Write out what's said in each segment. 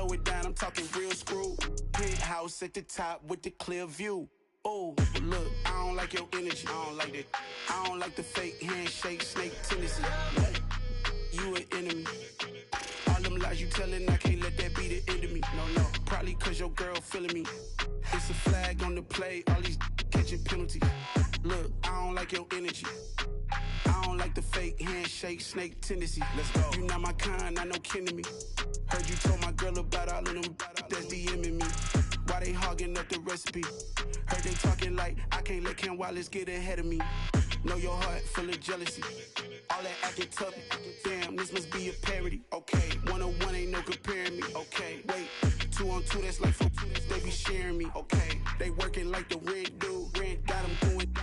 slow it down, I'm talking real screw. Penthouse at the top with the clear view. Oh, look, I don't like your energy. I don't like that. I don't like the fake handshake, snake tendency. You an enemy. All them lies you telling, I can't let that be the end of me. No, probably cause your girl feeling me. It's a flag on the play, all these catching penalties. Look, I don't like your energy. I don't like the fake handshake, snake tendency. Let's go. You not my kind, I know kin to me. Heard you told my girl about all of them that's DMing me. Why they hogging up the recipe? Heard they talking like I can't let Ken Wallace get ahead of me. Know your heart full of jealousy. All that acting tough, damn, this must be a parody. Okay, 1-on-1 ain't no comparing me. Okay, wait, 2-on-2, that's like 4, they be sharing me. Okay, they working like the rent do. Rent got them doing,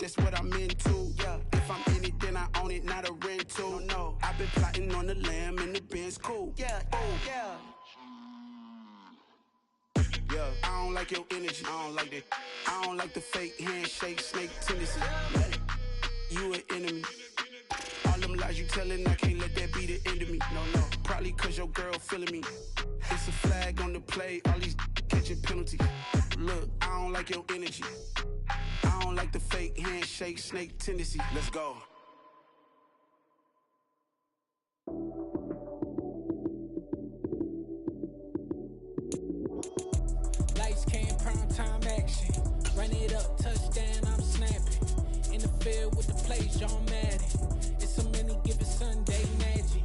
that's what I'm into. Yeah, if I'm in it, then I own it, not a rental. No, I've been plotting on the lamb and the Benz cool. Yeah, oh, yeah. Yeah, I don't like your energy. I don't like that. I don't like the fake handshake, snake tendency. You an enemy. All them lies you telling, I can't let that be the end of me. No, probably cause your girl feeling me. It's a flag on the play, all these catching penalties. Look, I don't like your energy. I don't like the fake handshake, snake tendency. Let's go. Lights came, prime time action. Run it up, touchdown, I'm snapping. In the field with the plays, y'all mad at. It's a many given Sunday magic.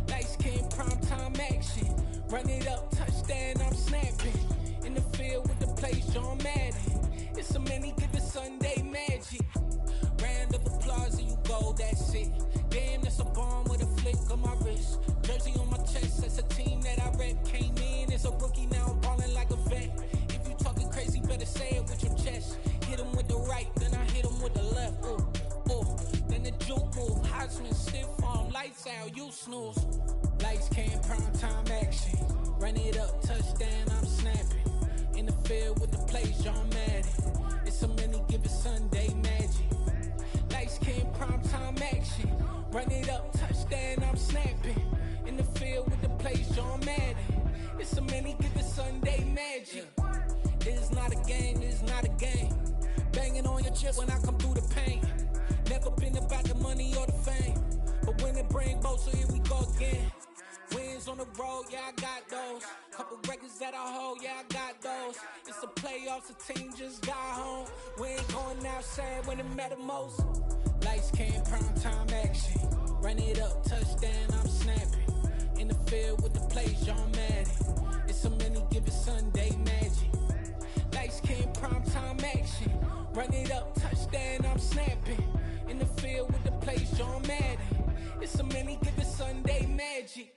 Lights came, prime time action. Run it up, touchdown, I'm snapping. In the field with the plays, y'all mad at. It's a many given Sunday magic. Round of applause and you go, that's it. Damn, that's a bomb with a flick on my wrist. Jersey on my chest, that's a team that I rep. Came in as a rookie, now I'm ballin' like a vet. If you talking crazy, better say it with your chest. Hit him with the right, then I hit him with the left. Ooh, ooh, then the juke move. Heisman, stiff arm, lights out, you snooze. Lights came, prime time action. Run it up, touchdown, I'm snapping. In the field with the plays, y'all mad at. It's a many given Sunday magic. Lights came, prime time action. Run it up, touchdown, I'm snapping. In the field with the plays, y'all mad at. It's a many given Sunday magic. This is not a game, this is not a game. Banging on your chest when I come through the pain. Never been about the money or the fame. But when it bring both, so here we go again. Wins on the road, yeah, I got those. Couple records that I hold, yeah, I got those. It's the playoffs, the team just got home. We ain't going outside when it matter most. Lights came, prime time action. Run it up, touchdown, I'm snapping. In the field with the plays, y'all mad at. It's a many given Sunday magic. Lights came, prime time action. Run it up, touchdown, I'm snapping. In the field with the plays, y'all mad at. It's a many given Sunday magic.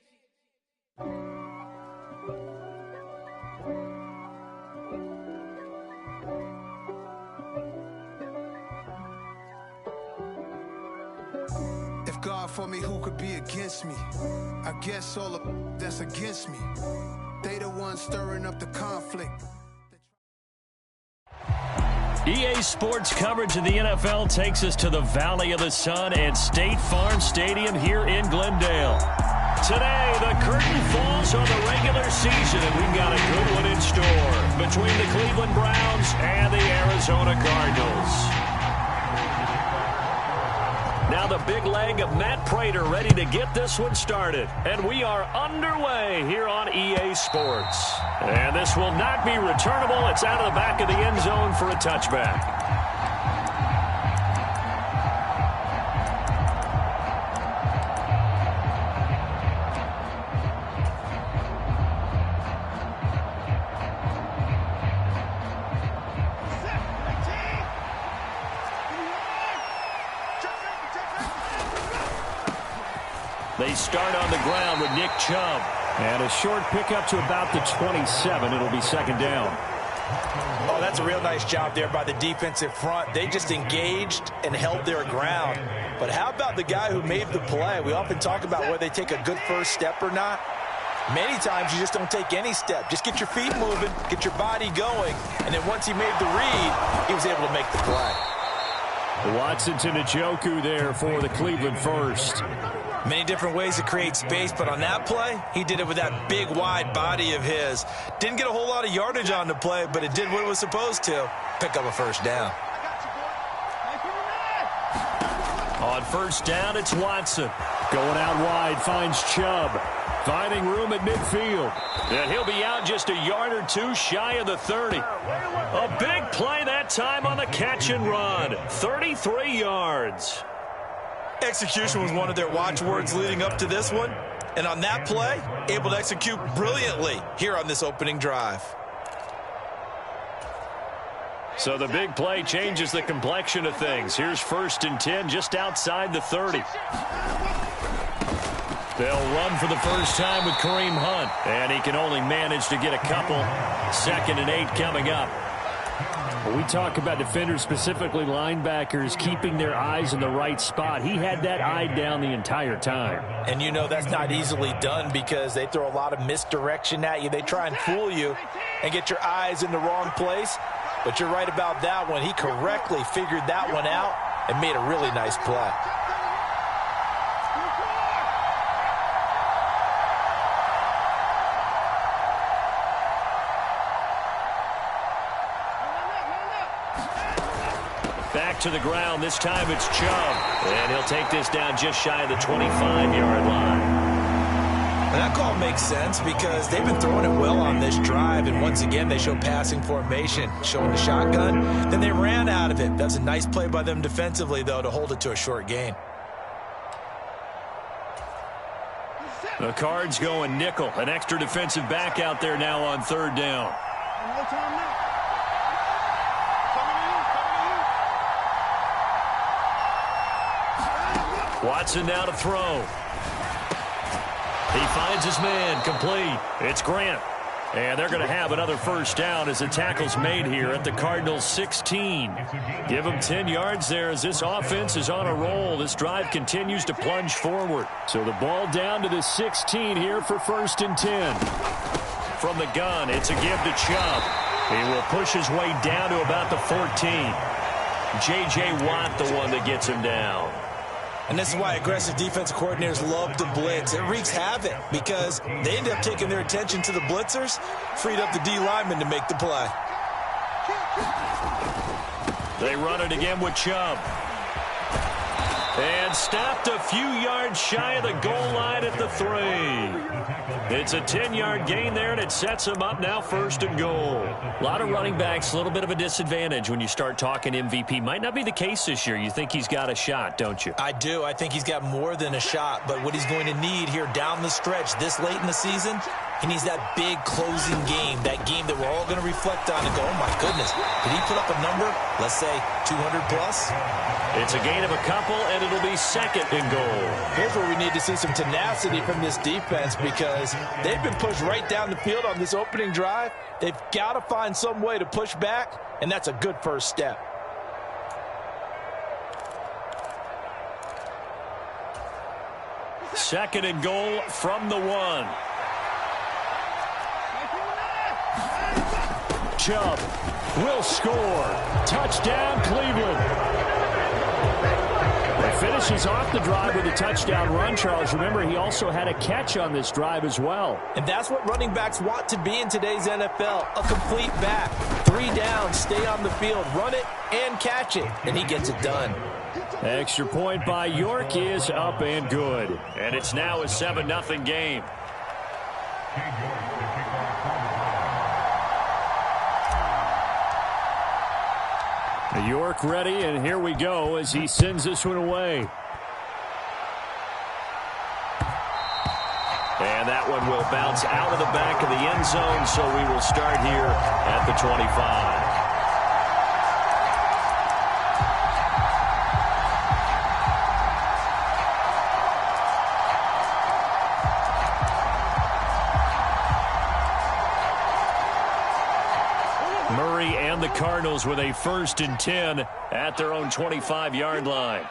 If God for me, who could be against me? I guess all the that's against me. They the ones stirring up the conflict. EA Sports coverage of the NFL takes us to the Valley of the Sun and State Farm Stadium here in Glendale. Today, the curtain falls on the regular season, and we've got a good one in store between the Cleveland Browns and the Arizona Cardinals. Now the big leg of Matt Prater ready to get this one started. And we are underway here on EA Sports. And this will not be returnable. It's out of the back of the end zone for a touchback. They start on the ground with Nick Chubb. And a short pickup to about the 27. It'll be second down. Oh, that's a real nice job there by the defensive front. They just engaged and held their ground. But how about the guy who made the play? We often talk about whether they take a good first step or not. Many times you just don't take any step. Just get your feet moving, get your body going. And then once he made the read, he was able to make the play. Watson to Njoku there for the Cleveland first. Many different ways to create space, but on that play, he did it with that big, wide body of his. Didn't get a whole lot of yardage on the play, but it did what it was supposed to. Pick up a first down. On first down, it's Watson. Going out wide, finds Chubb. Finding room at midfield. And he'll be out just a yard or two shy of the 30. A big play that time on the catch and run. 33 yards. Execution was one of their watchwords leading up to this one. And on that play, able to execute brilliantly here on this opening drive. So the big play changes the complexion of things. Here's 1st and 10 just outside the 30. They'll run for the first time with Kareem Hunt. And he can only manage to get a couple. 2nd and 8 coming up. We talk about defenders, specifically linebackers, keeping their eyes in the right spot. He had that eye down the entire time. And you know that's not easily done because they throw a lot of misdirection at you. They try and fool you and get your eyes in the wrong place. But you're right about that one. He correctly figured that one out and made a really nice play. Back to the ground. This time it's Chubb. And he'll take this down just shy of the 25-yard line. And that call makes sense because they've been throwing it well on this drive. And once again, they show passing formation, showing the shotgun. Then they ran out of it. That's a nice play by them defensively, though, to hold it to a short gain. The Cards going nickel. An extra defensive back out there now on 3rd down. Watson now to throw. He finds his man, complete. It's Grant. And they're going to have another first down as the tackle's made here at the Cardinals' 16. Give them 10 yards there as this offense is on a roll. This drive continues to plunge forward. So the ball down to the 16 here for 1st and 10. From the gun, it's a give to Chubb. He will push his way down to about the 14. J.J. Watt, the one that gets him down. And this is why aggressive defensive coordinators love to blitz. It wreaks havoc because they end up taking their attention to the blitzers, freed up the D lineman to make the play. They run it again with Chubb. And stopped a few yards shy of the goal line at the 3. It's a 10-yard gain there, and it sets them up now 1st and goal. A lot of running backs, a little bit of a disadvantage when you start talking MVP. Might not be the case this year. You think he's got a shot, don't you? I do. I think he's got more than a shot. But what he's going to need here down the stretch this late in the season, he needs that big closing game, that game that we're all going to reflect on and go, oh, my goodness, did he put up a number, let's say 200-plus? It's a gain of a couple, and it'll be 2nd and goal. Here's where we need to see some tenacity from this defense because they've been pushed right down the field on this opening drive. They've got to find some way to push back, and that's a good first step. Second and goal from the 1. Chubb will score. Touchdown, Cleveland. He finishes off the drive with a touchdown run, Charles. Remember, he also had a catch on this drive as well. And that's what running backs want to be in today's NFL, a complete back. 3 downs, stay on the field, run it, and catch it. And he gets it done. Extra point by York is up and good. And it's now a 7-0 game. York ready, and here we go as he sends this one away. And that one will bounce out of the back of the end zone, so we will start here at the 25. The Cardinals with a 1st and 10 at their own 25-yard line.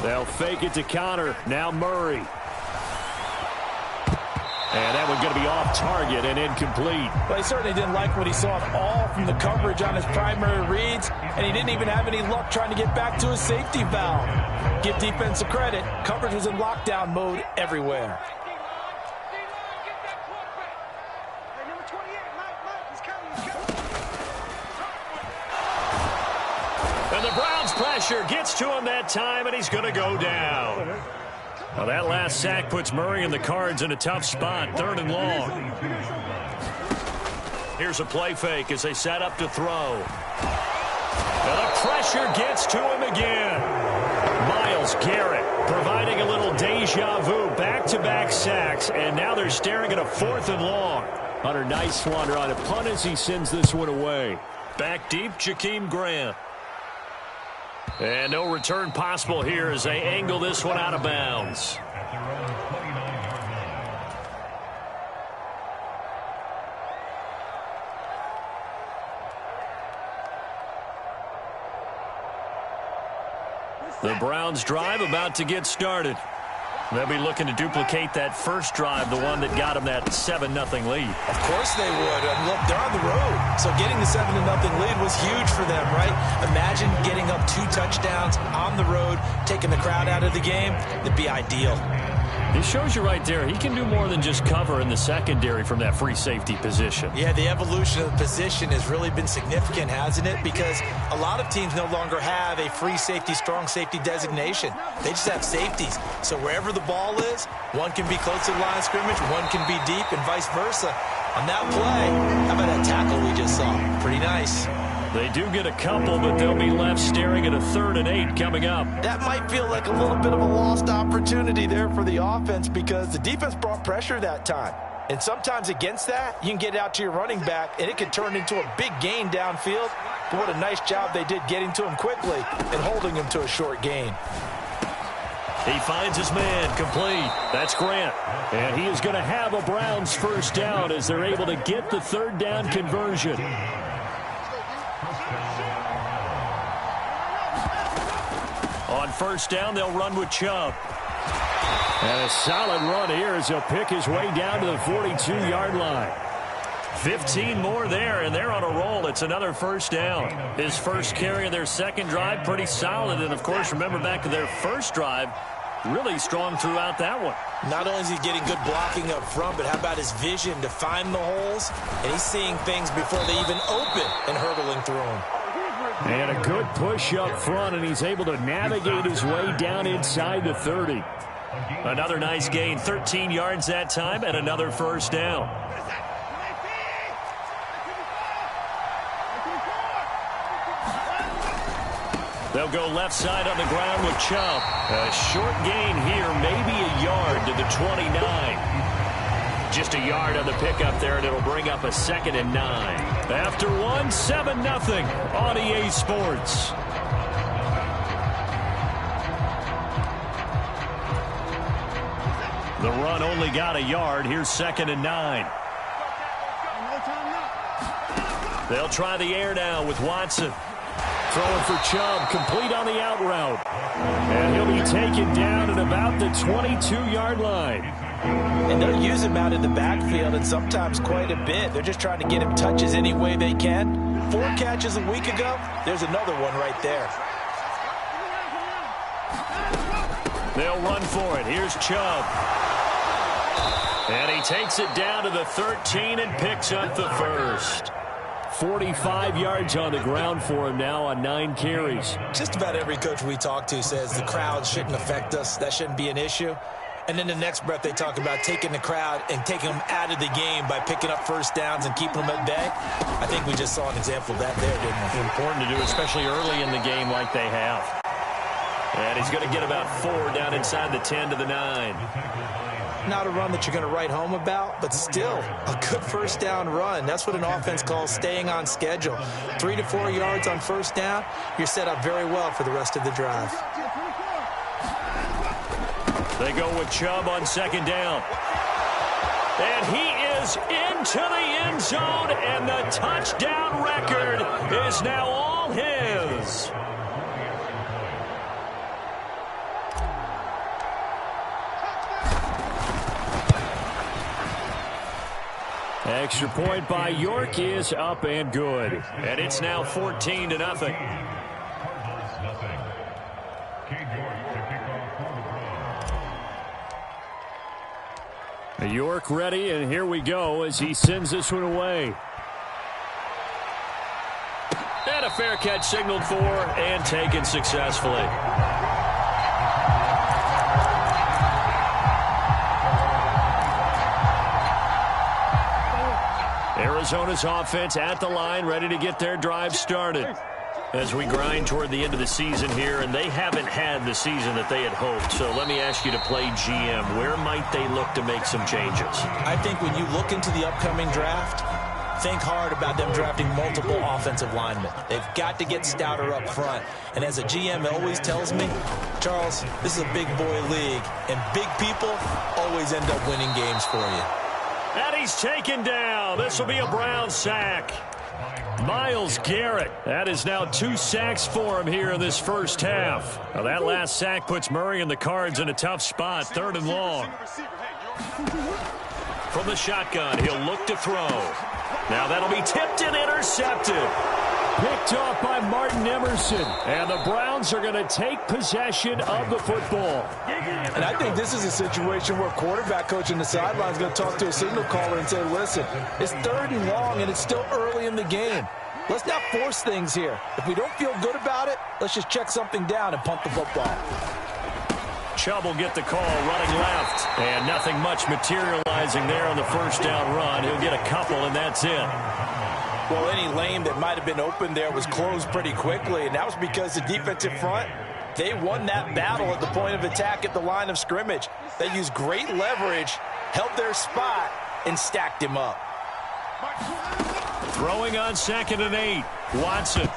They'll fake it to Connor. Now Murray. And that one's going to be off target and incomplete. Well, he certainly didn't like what he saw at all from the coverage on his primary reads, and he didn't even have any luck trying to get back to his safety valve. Give defense a credit. Coverage was in lockdown mode everywhere. And the Browns' pressure gets to him that time, and he's going to go down. Well, that last sack puts Murray and the Cards in a tough spot, 3rd and long. Here's a play fake as they set up to throw. And the pressure gets to him again. Myles Garrett providing a little deja vu, back-to-back sacks, and now they're staring at a 4th and long. Hunter Nicewander on a punt as he sends this one away. Back deep, Jakeem Grant. And no return possible here as they angle this one out of bounds. The Browns drive about to get started. They'll be looking to duplicate that first drive, the one that got them that 7-0 lead. Of course they would. And look, they're on the road. So getting the 7-0 lead was huge for them, right? Imagine getting up 2 touchdowns on the road, taking the crowd out of the game. It'd be ideal. It shows you right there, he can do more than just cover in the secondary from that free safety position. Yeah, the evolution of the position has really been significant, hasn't it? Because a lot of teams no longer have a free safety, strong safety designation. They just have safeties. So wherever the ball is, one can be close to the line of scrimmage, one can be deep, and vice versa. On that play, how about that tackle we just saw? Pretty nice. They do get a couple, but they'll be left staring at a 3rd and 8 coming up. That might feel like a little bit of a lost opportunity there for the offense because the defense brought pressure that time. And sometimes against that, you can get out to your running back, and it can turn into a big gain downfield. But what a nice job they did getting to him quickly and holding him to a short gain. He finds his man, complete. That's Grant. And he is going to have a Browns first down as they're able to get the 3rd down conversion. On first down, they'll run with Chubb. And a solid run here as he'll pick his way down to the 42-yard line. 15 more there, and they're on a roll. It's another first down. His first carry of their second drive, pretty solid. And, of course, remember back to their first drive, really strong throughout that one. Not only is he getting good blocking up front, but how about his vision to find the holes? And he's seeing things before they even open and hurdling through them. And a good push up front, and he's able to navigate his way down inside the 30. Another nice gain, 13 yards that time, and another first down. They'll go left side on the ground with Chubb. A short gain here, maybe a yard to the 29. Just a yard on the pickup there, and it'll bring up a 2nd and 9. After 7-0 on EA Sports. The run only got a yard. Here's 2nd and 9. They'll try the air now with Watson. Throwing for Chubb, complete on the out route. And he'll be taken down at about the 22-yard line. And they'll use him out in the backfield, and sometimes quite a bit. They're just trying to get him touches any way they can. 4 catches a week ago. There's another one right there. They'll run for it. Here's Chubb. And he takes it down to the 13 and picks up the first. 45 yards on the ground for him now on 9 carries. Just about every coach we talk to says the crowd shouldn't affect us. That shouldn't be an issue. And then the next breath they talk about taking the crowd and taking them out of the game by picking up first downs and keeping them at bay. I think we just saw an example of that there, didn't we? Important to do, especially early in the game like they have. And he's going to get about 4 down inside the 10 to the 9. Not a run that you're going to write home about, but still a good first down run. That's what an offense calls staying on schedule. 3 to 4 yards on first down, you're set up very well for the rest of the drive. They go with Chubb on 2nd down. And he is into the end zone, and the touchdown record is now all his. Extra point by York is up and good. And it's now 14-0. York ready, and here we go as he sends this one away. And a fair catch signaled for and taken successfully. Arizona's offense at the line, ready to get their drive started. As we grind toward the end of the season here, and they haven't had the season that they had hoped. So let me ask you to play GM. Where might they look to make some changes? I think when you look into the upcoming draft, think hard about them drafting multiple offensive linemen. They've got to get stouter up front. And as a GM always tells me, Charles, this is a big boy league, and big people always end up winning games for you. And he's taken down. This will be a Brown sack. Myles Garrett. That is now 2 sacks for him here in this first half. Now that last sack puts Murray and the Cards in a tough spot, 3rd and long. From the shotgun, he'll look to throw. Now that'll be tipped and intercepted. Picked off by Martin Emerson. And the Browns are going to take possession of the football. And I think this is a situation where quarterback coach in the sideline is going to talk to a signal caller and say, listen, it's 3rd and long and it's still early in the game. Let's not force things here. If we don't feel good about it, let's just check something down and punt the football. Chubb will get the call running left. And nothing much materializing there on the first down run. He'll get a couple, and that's it. Well, any lane that might have been open there was closed pretty quickly, and that was because the defensive front, they won that battle at the point of attack at the line of scrimmage. They used great leverage, held their spot, and stacked him up. Throwing on 2nd and 8. Watson.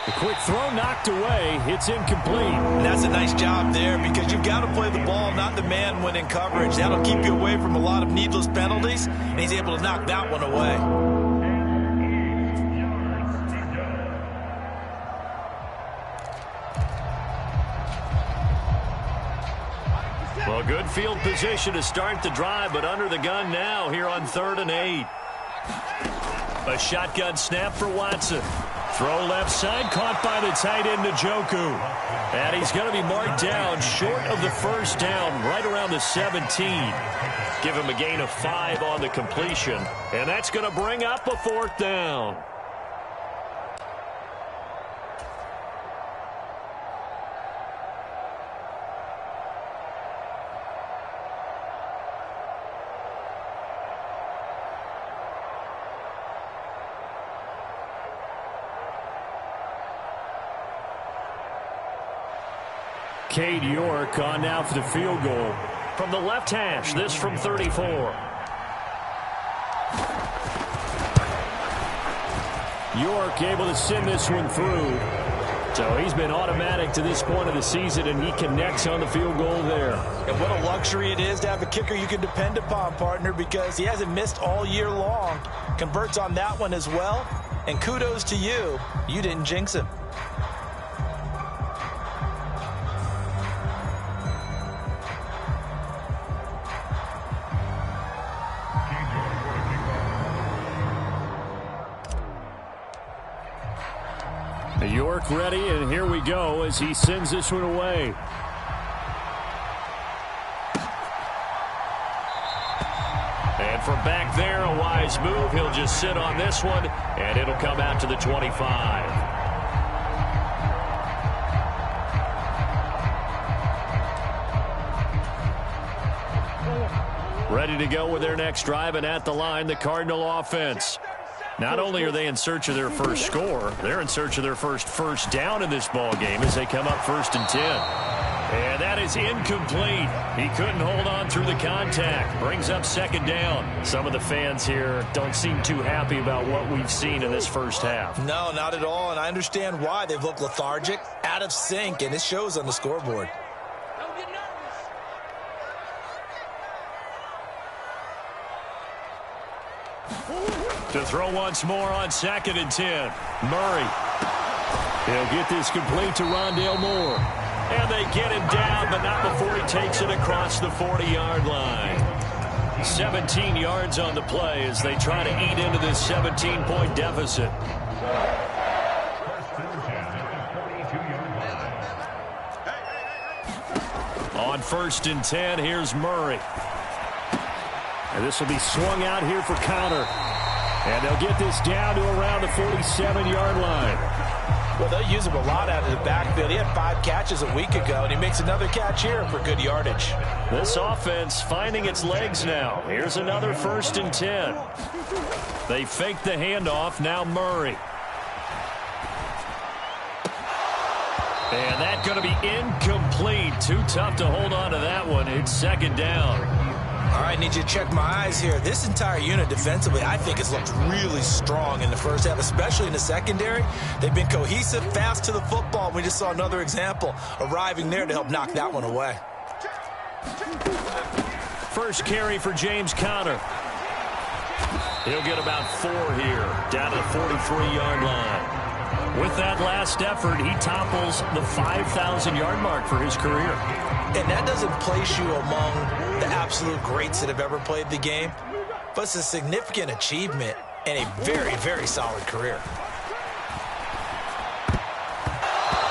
The quick throw knocked away. It's incomplete. And that's a nice job there because you've got to play the ball, not the man when in coverage. That'll keep you away from a lot of needless penalties, and he's able to knock that one away. Well, good field position to start the drive, but under the gun now here on 3rd and 8. A shotgun snap for Watson. Throw left side, caught by the tight end Njoku. And he's going to be marked down short of the first down, right around the 17. Give him a gain of 5 on the completion. And that's going to bring up a 4th down. Cade York on now for the field goal. From the left hash, this from 34. York able to send this one through. So he's been automatic to this point of the season, and he connects on the field goal there. And what a luxury it is to have a kicker you can depend upon, partner, because he hasn't missed all year long. Converts on that one as well. And kudos to you. You didn't jinx him. York ready, and here we go as he sends this one away. And from back there, a wise move. He'll just sit on this one, and it'll come out to the 25. Ready to go with their next drive, and at the line, the Cardinal offense. Not only are they in search of their first score, they're in search of their first down in this ball game as they come up 1st and 10. And that is incomplete. He couldn't hold on through the contact. Brings up 2nd down. Some of the fans here don't seem too happy about what we've seen in this first half. No, not at all, and I understand why. They've looked lethargic, out of sync, and it shows on the scoreboard. To throw once more on 2nd and 10. Murray. He'll get this complete to Rondale Moore. And they get him down, but not before he takes it across the 40-yard line. 17 yards on the play as they try to eat into this 17-point deficit. On 1st and 10, here's Murray. And this will be swung out here for counter. And they'll get this down to around the 47-yard line. Well, they'll use him a lot out of the backfield. He had 5 catches a week ago, and he makes another catch here for good yardage. This offense finding its legs now. Here's another 1st and 10. They fake the handoff. Now Murray. And that's going to be incomplete. Too tough to hold on to that one. It's 2nd down. All right, need you to check my eyes here. This entire unit defensively, I think, has looked really strong in the first half, especially in the secondary. They've been cohesive, fast to the football. We just saw another example arriving there to help knock that one away. First carry for James Conner. He'll get about 4 here, down to the 43-yard line. With that last effort, he topples the 5,000-yard mark for his career. And that doesn't place you among the absolute greats that have ever played the game, but it's a significant achievement and a very, very solid career.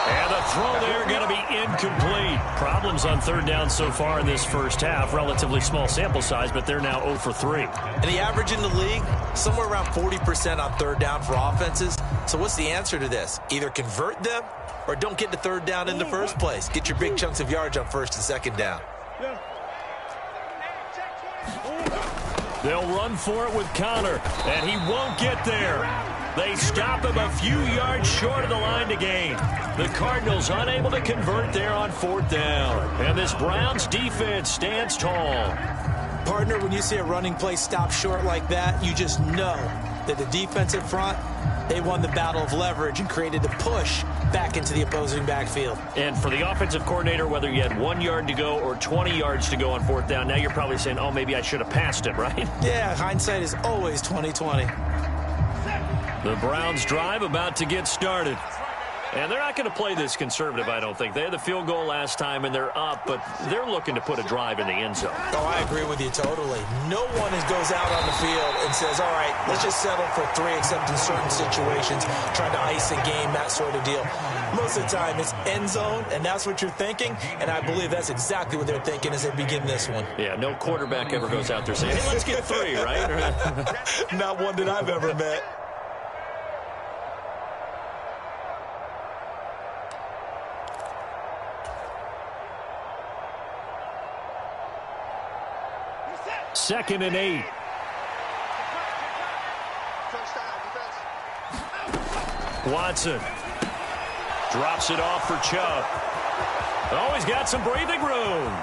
And the throw there going to be incomplete. Problems on 3rd down so far in this first half. Relatively small sample size, but they're now 0 for 3. And the average in the league, somewhere around 40% on 3rd down for offenses. So what's the answer to this? Either convert them or don't get to 3rd down in the first place. Get your big chunks of yards on 1st and 2nd down. They'll run for it with Conner, and he won't get there. They stop him a few yards short of the line to gain. The Cardinals unable to convert there on 4th down. And this Browns defense stands tall. Partner, when you see a running play stop short like that, you just know that the defensive front, they won the battle of leverage and created a push back into the opposing backfield. And for the offensive coordinator, whether you had 1 yard to go or 20 yards to go on 4th down, now you're probably saying, oh, maybe I should have passed it, right? Yeah, hindsight is always 20/20. The Browns drive about to get started. And they're not going to play this conservative, I don't think. They had the field goal last time, and they're up, but they're looking to put a drive in the end zone. Oh, I agree with you totally. No one goes out on the field and says, all right, let's just settle for 3, except in certain situations, trying to ice a game, that sort of deal. Most of the time, it's end zone, and that's what you're thinking, and I believe that's exactly what they're thinking as they begin this one. Yeah, no quarterback ever goes out there saying, hey, let's get 3, right? Not one that I've ever met. Second and 8. Watson drops it off for Chubb. Oh, he's got some breathing room.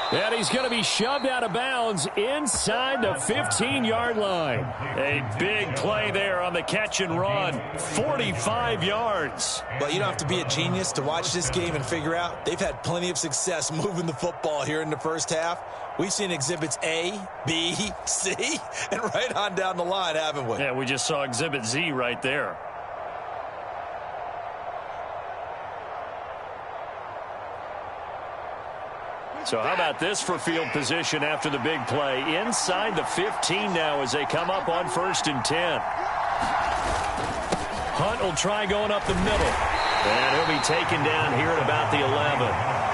And he's going to be shoved out of bounds inside the 15-yard line. A big play there on the catch and run. 45 yards. But you don't have to be a genius to watch this game and figure out they've had plenty of success moving the football here in the first half. We've seen exhibits A, B, C, and right on down the line, haven't we? Yeah, we just saw exhibit Z right there. So how about this for field position after the big play? Inside the 15 now as they come up on 1st and 10. Hunt will try going up the middle. And he'll be taken down here at about the 11.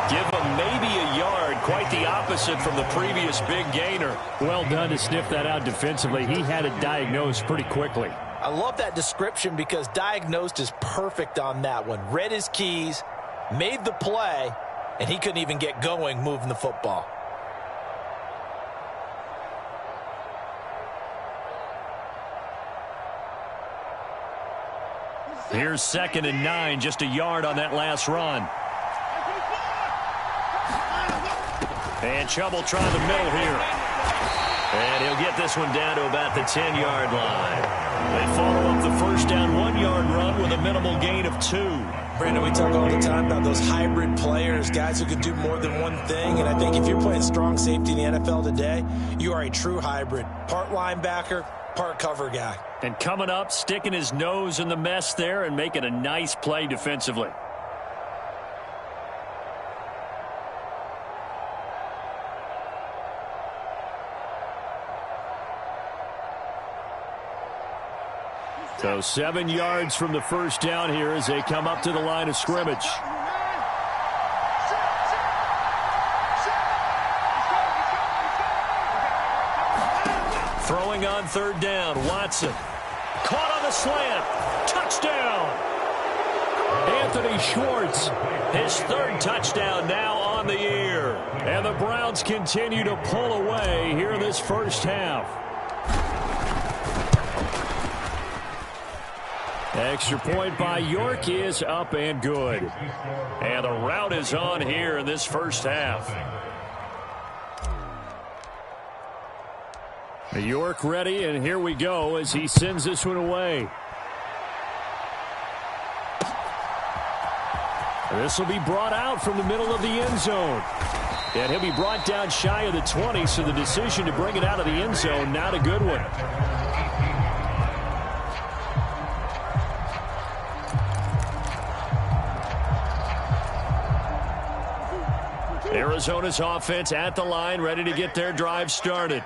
Give him maybe a yard. Quite the opposite from the previous big gainer. Well done to sniff that out defensively. He had it diagnosed pretty quickly. I love that description because diagnosed is perfect on that one. Read his keys, made the play, and he couldn't even get going moving the football. Here's 2nd and 9, just a yard on that last run. And Chubb will try the middle here. And he'll get this one down to about the 10-yard line. They follow up the first down 1-yard run with a minimal gain of 2. Brandon, we talk all the time about those hybrid players, guys who can do more than one thing. And I think if you're playing strong safety in the NFL today, you are a true hybrid. Part linebacker, part cover guy. And coming up, sticking his nose in the mess there and making a nice play defensively. So 7 yards from the first down here as they come up to the line of scrimmage. Throwing on third down, Watson. Caught on the slant. Touchdown. Anthony Schwartz, his third touchdown now on the year. And the Browns continue to pull away here in this first half. Extra point by York is up and good. And the route is on here in this first half. York ready, and here we go as he sends this one away. This will be brought out from the middle of the end zone. And he'll be brought down shy of the 20, so the decision to bring it out of the end zone, not a good one. Arizona's offense at the line, ready to get their drive started.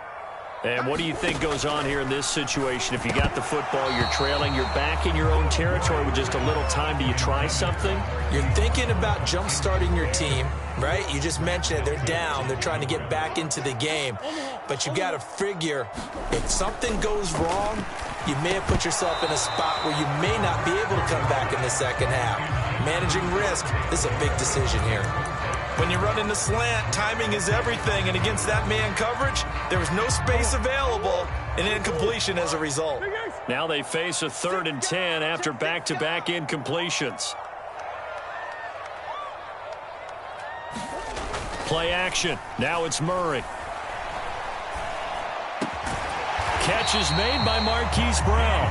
And what do you think goes on here in this situation? If you got the football, you're trailing, you're back in your own territory with just a little time. Do you try something? You're thinking about jump-starting your team, right? You just mentioned it. They're down. They're trying to get back into the game. But you got to figure if something goes wrong, you may have put yourself in a spot where you may not be able to come back in the second half. Managing risk, this is a big decision here. When you run in the slant, timing is everything, and against that man coverage, there was no space available, and incompletion as a result. Now they face a 3rd and 10 after back-to-back incompletions. Play action. Now it's Murray. Catch is made by Marquise Brown.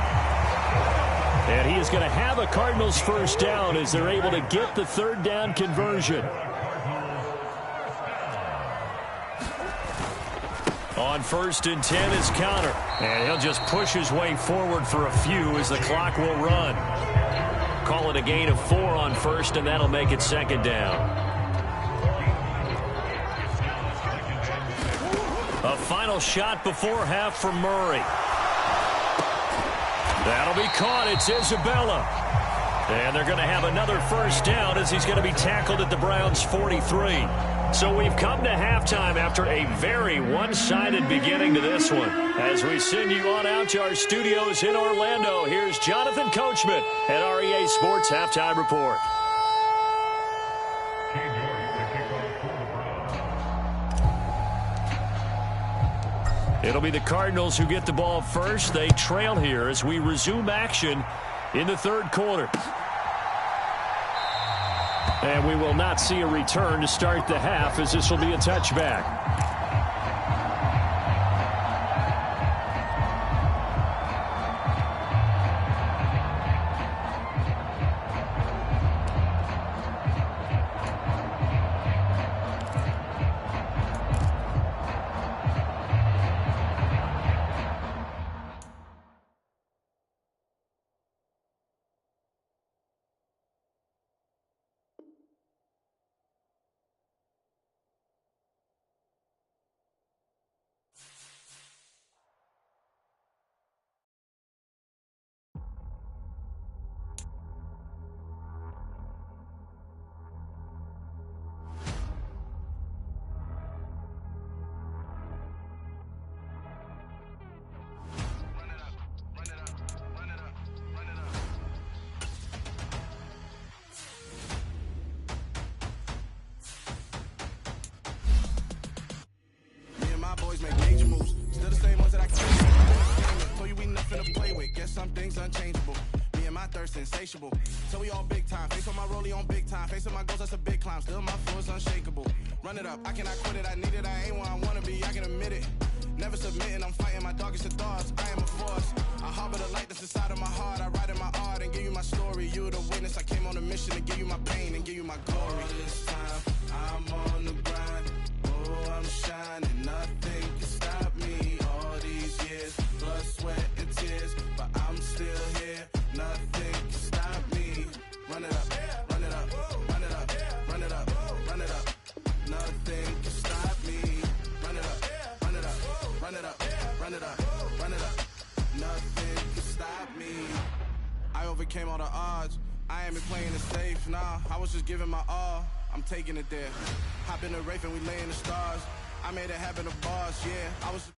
And he is going to have a Cardinals first down as they're able to get the 3rd down conversion. On 1st and 10 is Conner. And he'll just push his way forward for a few as the clock will run. Call it a gain of 4 on 1st, and that'll make it 2nd down. A final shot before half from Murray. That'll be caught. It's Isabella. And they're going to have another first down as he's going to be tackled at the Browns' 43. So we've come to halftime after a very one-sided beginning to this one. As we send you on out to our studios in Orlando, here's Jonathan Coachman at REA Sports Halftime Report. It'll be the Cardinals who get the ball first. They trail here as we resume action in the 3rd quarter. And we will not see a return to start the half, as this will be a touchback. Insatiable. So we all big time. Face on my rollie on big time. Face on my goals, that's a big climb. Still my flow is unshakable. Run it up. I cannot quit it. I need it. I ain't where I wanna be. I can admit it. Never submitting. I'm fighting my darkest of thoughts. I am a force. I harbor the light that's inside of my heart. I write in my art and give you my story. You're the witness. I came on a mission to give you my pain and give you my glory. All this time, I'm on the grind. Oh, I'm shining. Nothing can stop me. All these years, blood, sweat, and tears. But I'm still here. Nothing can stop me. Run it up, run it up, run it up, run it up, run it up. Nothing can stop me. Run it up, run it up, run it up, run it up, run it up. Nothing can stop me. overcame all the odds. I ain't been playing it safe, nah, I was just giving my all. I'm taking it there. Hop in the Wraith and we lay in the stars. I made it happen to boss, yeah. I was